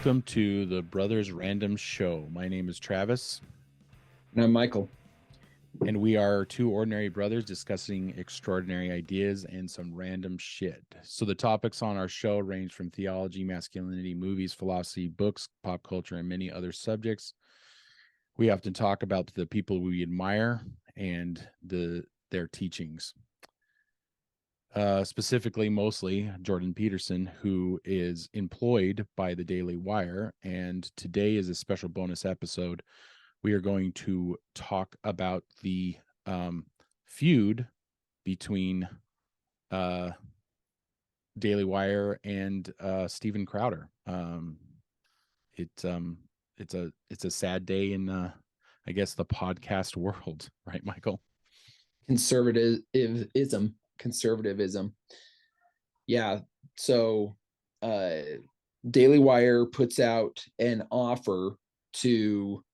Welcome to the Brothers Random Show. My name is Travis. And I'm Michael. And we are two ordinary brothers discussing extraordinary ideas and some random shit. So the topics on our show range from theology, masculinity, movies, philosophy, books, pop culture, and many other subjects. We often talk about the people we admire and their teachings. Specifically, mostly Jordan Peterson, who is employed by the Daily Wire. And today is a special bonus episode. We are going to talk about the feud between Daily Wire and Steven Crowder. It's a sad day in I guess the podcast world, right, Michael? Conservatism. Yeah. So Daily Wire puts out an offer to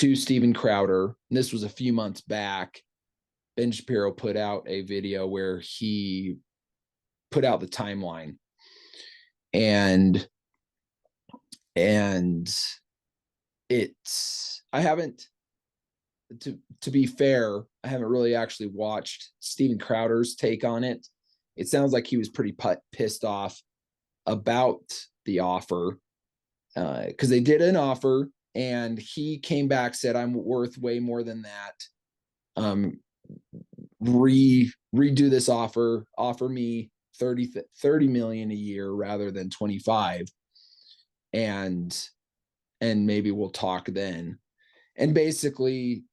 Steven Crowder. And this was a few months back. Ben Shapiro put out a video where he put out the timeline. And I haven't, to be fair, I haven't really actually watched Steven Crowder's take on it. It sounds like he was pretty pissed off about the offer because they did an offer and he came back, said, I'm worth way more than that. Redo this offer me 30 million a year rather than 25. And maybe we'll talk then. And basically,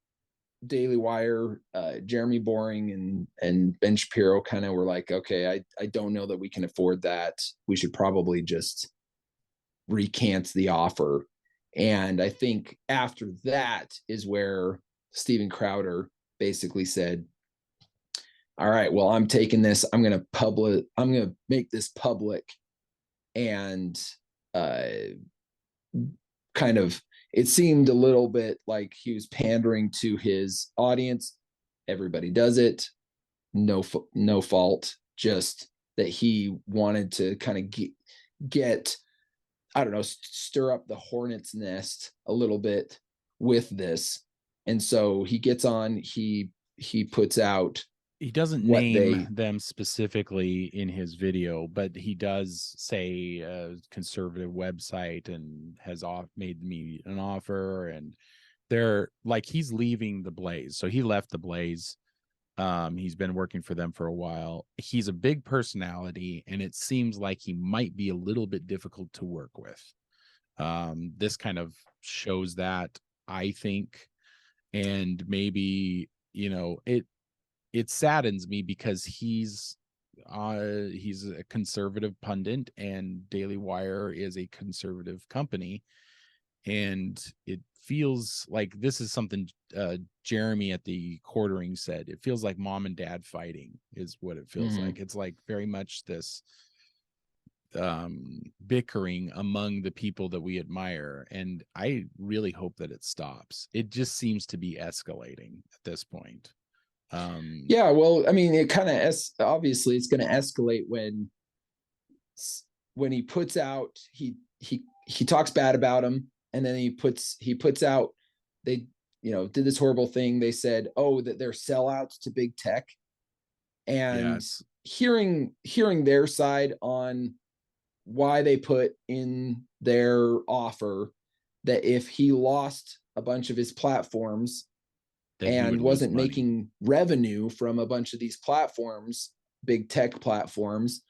Daily Wire, Jeremy Boring and Ben Shapiro kind of were like, okay, I don't know that we can afford that. We should probably just recant the offer. And I think after that is where Steven Crowder basically said, all right, well, I'm taking this. I'm going to make this public. And kind of, it seemed a little bit like he was pandering to his audience. Everybody does it. No fault. Just that he wanted to kind of get, I don't know, stir up the hornet's nest a little bit with this. And so he gets on, he puts out. He doesn't name them specifically in his video, but he does say a conservative website and has made me an offer. And they're like, he's leaving the Blaze. So he left the Blaze. He's been working for them for a while. He's a big personality, and it seems like he might be a little bit difficult to work with. This kind of shows that, I think. And maybe, it saddens me because he's a conservative pundit and Daily Wire is a conservative company. And it feels like this is something Jeremy at the quartering said. It feels like mom and dad fighting is what it feels like. It's like very much this bickering among the people that we admire. And I really hope that it stops. It just seems to be escalating at this point. Yeah, well, I mean, it kind of obviously it's going to escalate when he puts out, he talks bad about him, and then he puts out, they did this horrible thing. They said, oh, that they're sellouts to big tech, and yes. hearing their side on why they put in their offer that if he lost a bunch of his platforms and wasn't making revenue from a bunch of these platforms, big tech platforms,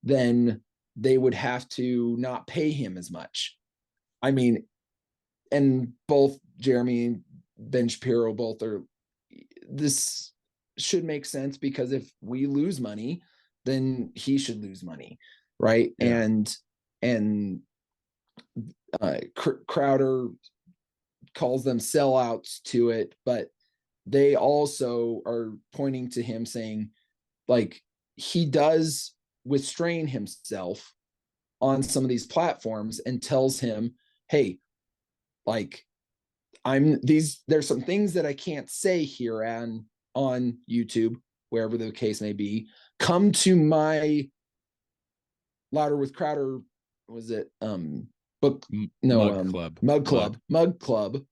then they would have to not pay him as much. I mean, and both Jeremy and Ben Shapiro this should make sense, because if we lose money, then he should lose money, right? Yeah. And Crowder calls them sellouts to it, but they also are pointing to him saying, like, he does restrain himself on some of these platforms and tells him, hey, like, there's some things that I can't say here on YouTube, wherever the case may be. Come to my Louder with Crowder was it book no Mug Club.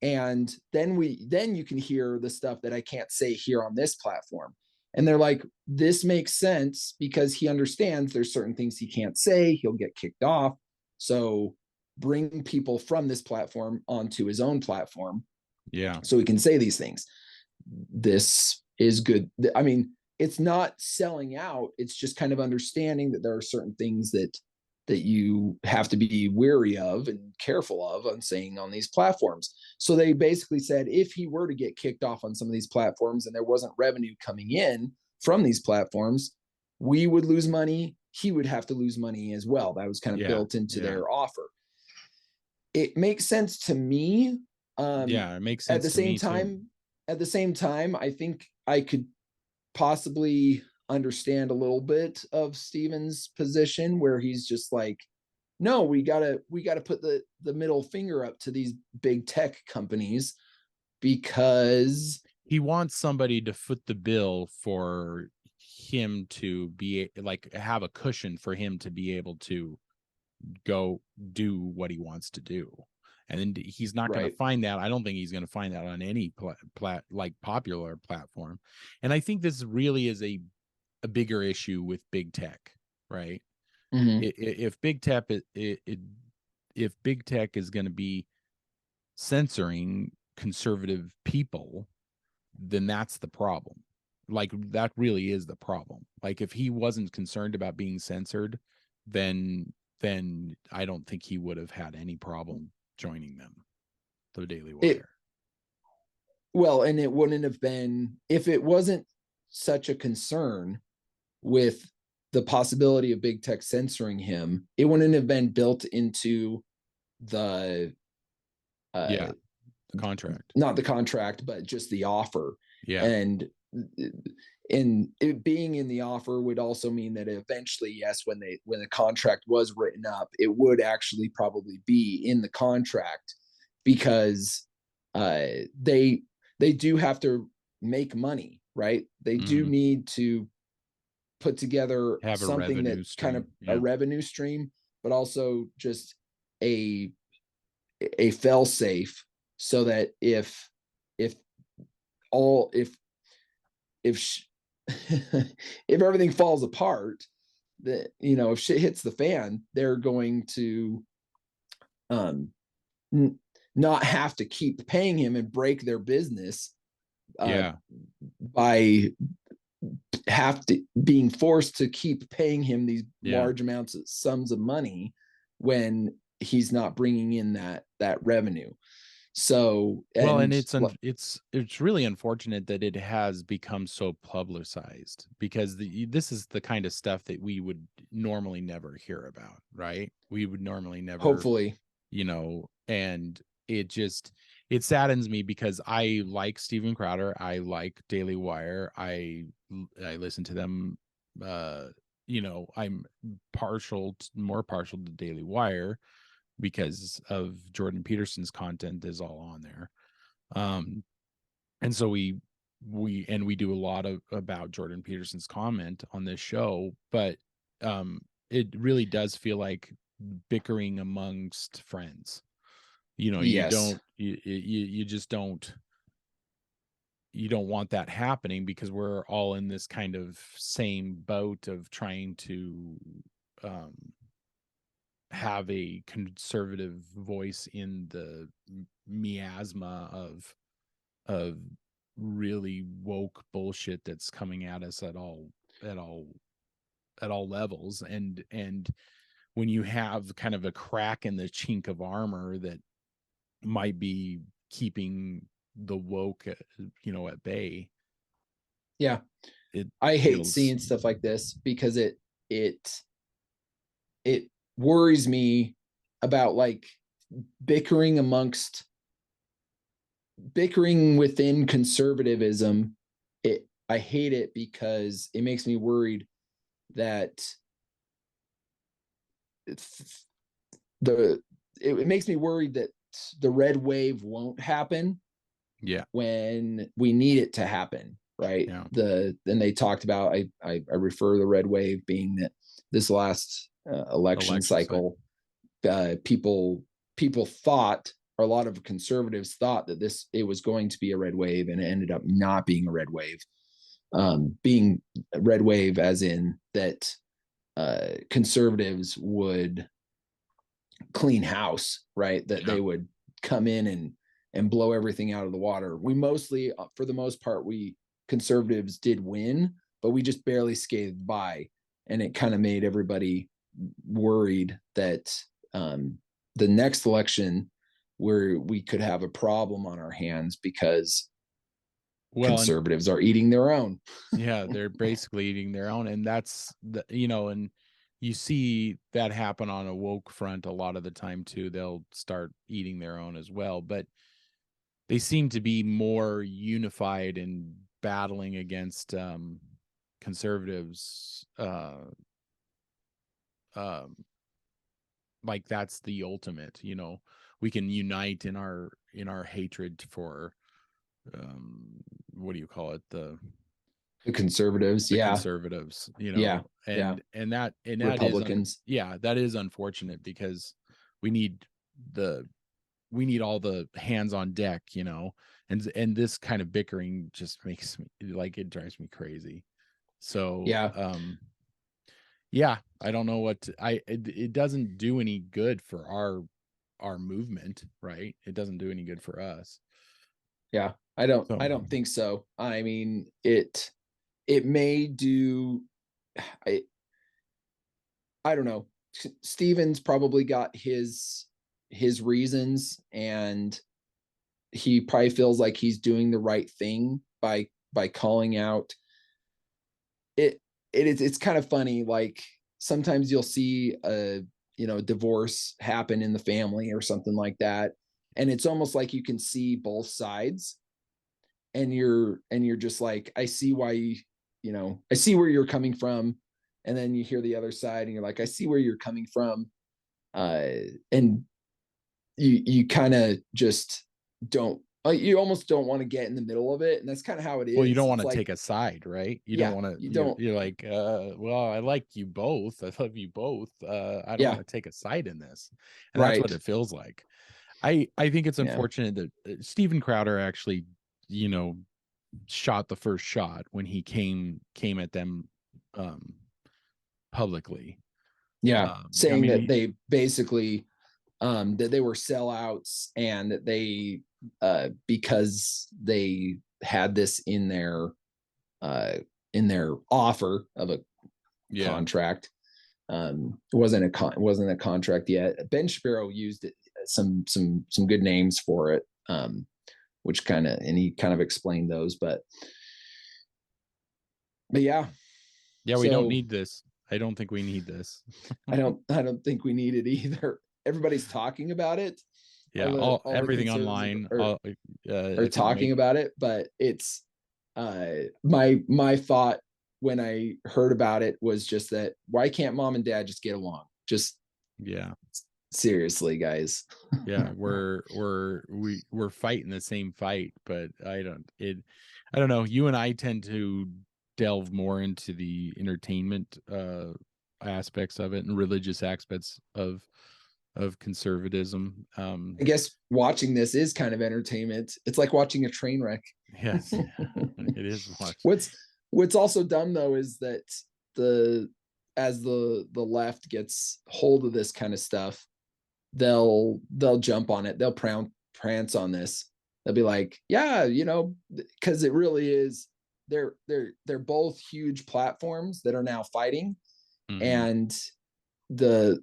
And then you can hear the stuff that I can't say here on this platform. And they're like, this makes sense because he understands there's certain things he can't say, he'll get kicked off. So bring people from this platform onto his own platform. Yeah. So he can say these things. This is good. I mean, it's not selling out. It's just kind of understanding that there are certain things that you have to be wary of and careful of on saying on these platforms. So they basically said, if he were to get kicked off on some of these platforms and there wasn't revenue coming in from these platforms, we would lose money. He would have to lose money as well. That was kind of built into their offer. It makes sense to me. It makes sense At the same time, I think I could possibly understand a little bit of Steven's position where he's just like, no, we gotta put the middle finger up to these big tech companies because he wants somebody to foot the bill for him to be like, have a cushion for him to be able to go do what he wants to do. And then he's not going to find that. I don't think he's going to find that on any like popular platform. And I think this really is a bigger issue with big tech, right? Mm-hmm. If big tech if big tech is going to be censoring conservative people, then that's the problem. Like, that really is the problem. Like, if he wasn't concerned about being censored, then I don't think he would have had any problem joining them, the Daily Wire. And it wouldn't have been, if it wasn't such a concern with the possibility of big tech censoring him, it wouldn't have been built into the contract. Not the contract, but just the offer. Yeah. And it being in the offer would also mean that eventually, yes, when the contract was written up, it would actually probably be in the contract, because they do have to make money, right? They do need to put together something that's kind of a revenue stream, but also just a fail safe, so that if if everything falls apart, that, you know, if shit hits the fan, they're going to not have to keep paying him and break their business by being forced to keep paying him these large amounts of sums of money when he's not bringing in that revenue. So, and it's really unfortunate that it has become so publicized, because this is the kind of stuff that we would normally never hear about, right? We would normally never, hopefully, you know, and it saddens me, because I like Steven Crowder, I like Daily Wire, I listen to them. You know, I'm more partial to Daily Wire because of Jordan Peterson's content is all on there. And so we do a lot about Jordan Peterson's comment on this show, but it really does feel like bickering amongst friends. You know, you just don't want that happening, because we're all in this kind of same boat of trying to have a conservative voice in the miasma of really woke bullshit that's coming at us at all levels. And when you have kind of a crack in the chink of armor that might be keeping the woke, you know, at bay. Yeah. I hate seeing stuff like this, because it worries me about, like, bickering within conservatism. I hate it because it makes me worried that it makes me worried that the red wave won't happen when we need it to happen, right? Then they talked about, I refer to the red wave being that this last election cycle. People thought, or a lot of conservatives thought, that it was going to be a red wave, and it ended up not being a red wave. Being a red wave as in that conservatives would clean house, right? That they would come in and blow everything out of the water. We mostly, for the most part, conservatives did win, but we just barely scathed by. And it kind of made everybody worried that the next election, where we could have a problem on our hands because conservatives are eating their own. Yeah, they're basically eating their own. And that's and you see that happen on a woke front a lot of the time too. They'll start eating their own as well, but they seem to be more unified in battling against conservatives. Like that's the ultimate, we can unite in our hatred for what do you call it, the conservatives. conservatives, and that Republicans. That is unfortunate, because we need all the hands on deck, and this kind of bickering just makes me, like, it drives me crazy. So I don't know what it doesn't do any good for our movement, right? It doesn't do any good for us. I don't think so. I mean, it may do. I don't know. Steven's probably got his reasons, and he probably feels like he's doing the right thing by calling out it. It's kind of funny. Like, sometimes you'll see a divorce happen in the family or something like that, and it's almost like you can see both sides, and you're just like, I see why I see where you're coming from. And then you hear the other side and you're like, I see where you're coming from. And you kind of just don't, you almost don't want to get in the middle of it. And that's kind of how it is. Well, you don't want to take a side, right? You don't want to, you're like, well, I like you both. I love you both. I don't want to take a side in this. And that's what it feels like. I think it's unfortunate that Steven Crowder actually, shot the first shot when he came at them publicly. Saying that they basically that they were sellouts, and that they because they had this in their offer of a contract. It wasn't a contract yet. Ben Shapiro used it, some good names for it, which he kind of explained those, but we don't need this. I don't think we need this. I don't think we need it either. Everybody's talking about it. All everything online are talking about it, but it's my thought when I heard about it was just that, why can't mom and dad just get along? Just seriously, guys. We're fighting the same fight, but I don't know. You and I tend to delve more into the entertainment aspects of it and religious aspects of conservatism. I guess watching this is kind of entertainment. It's like watching a train wreck. Yes, it is. What's also dumb though is that as the left gets hold of this kind of stuff, they'll jump on it. They'll prance on this. They'll be like, because it really is. They're both huge platforms that are now fighting, and the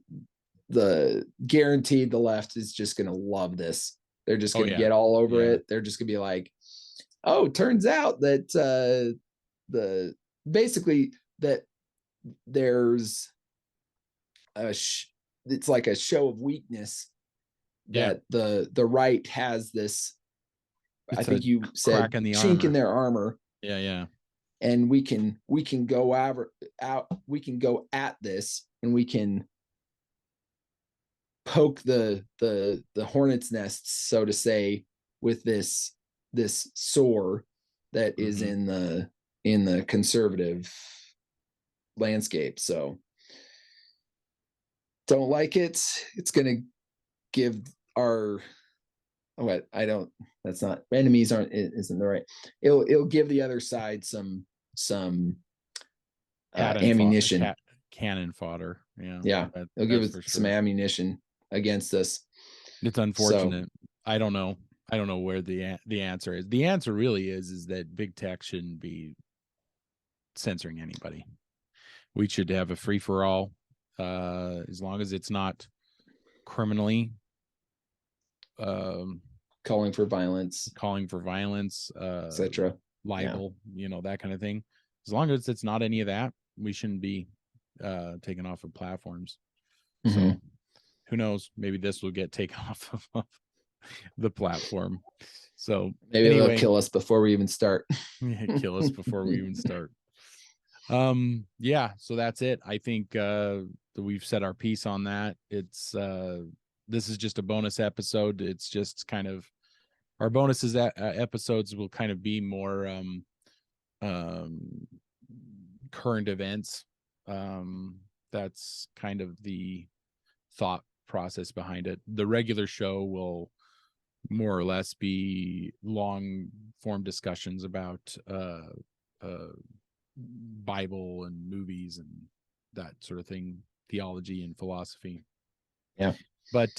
guaranteed the left is just going to love this. They're just going to get all over it. They're just going to be like, oh, turns out that basically that there's it's like a show of weakness that the right has this. I think you said chink in their armor. And we can go out. We can go at this, and we can poke the hornet's nest, so to say, with this sore that is in the conservative landscape. So don't like it, it's going to give our that's not enemies isn't the right. It'll give the other side some ammunition, cannon fodder. Yeah, it'll give us some ammunition against us. It's unfortunate. So, I don't know where the answer is. The answer really is that big tech shouldn't be censoring anybody. We should have a free for all, as long as it's not criminally calling for violence, etc., libel, that kind of thing. As long as it's not any of that, we shouldn't be taken off of platforms. So who knows? Maybe this will get taken off of the platform. So maybe they'll kill us before we even start. Kill us before we even start. Yeah, so that's it. I think we've said our piece on that. It's this is just a bonus episode. It's just kind of our bonuses episodes will kind of be more current events. That's kind of the thought process behind it. The regular show will more or less be long form discussions about Bible and movies and that sort of thing, theology and philosophy. Yeah. But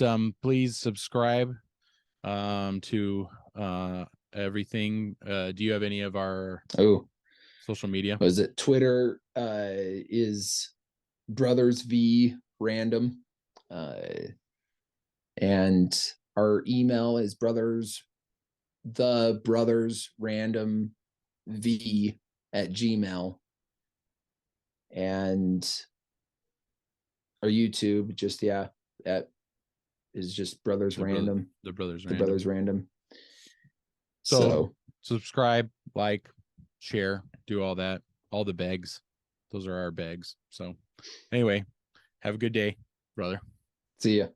please subscribe to everything. Do you have any of our social media? Was it Twitter is Brothers V Random, and our email is brothersrandomv@gmail, and our YouTube that is just Brothers Random. The Brothers Random. So subscribe, like, share, do all that, all the begs. Those are our begs. So anyway, have a good day, brother. See ya.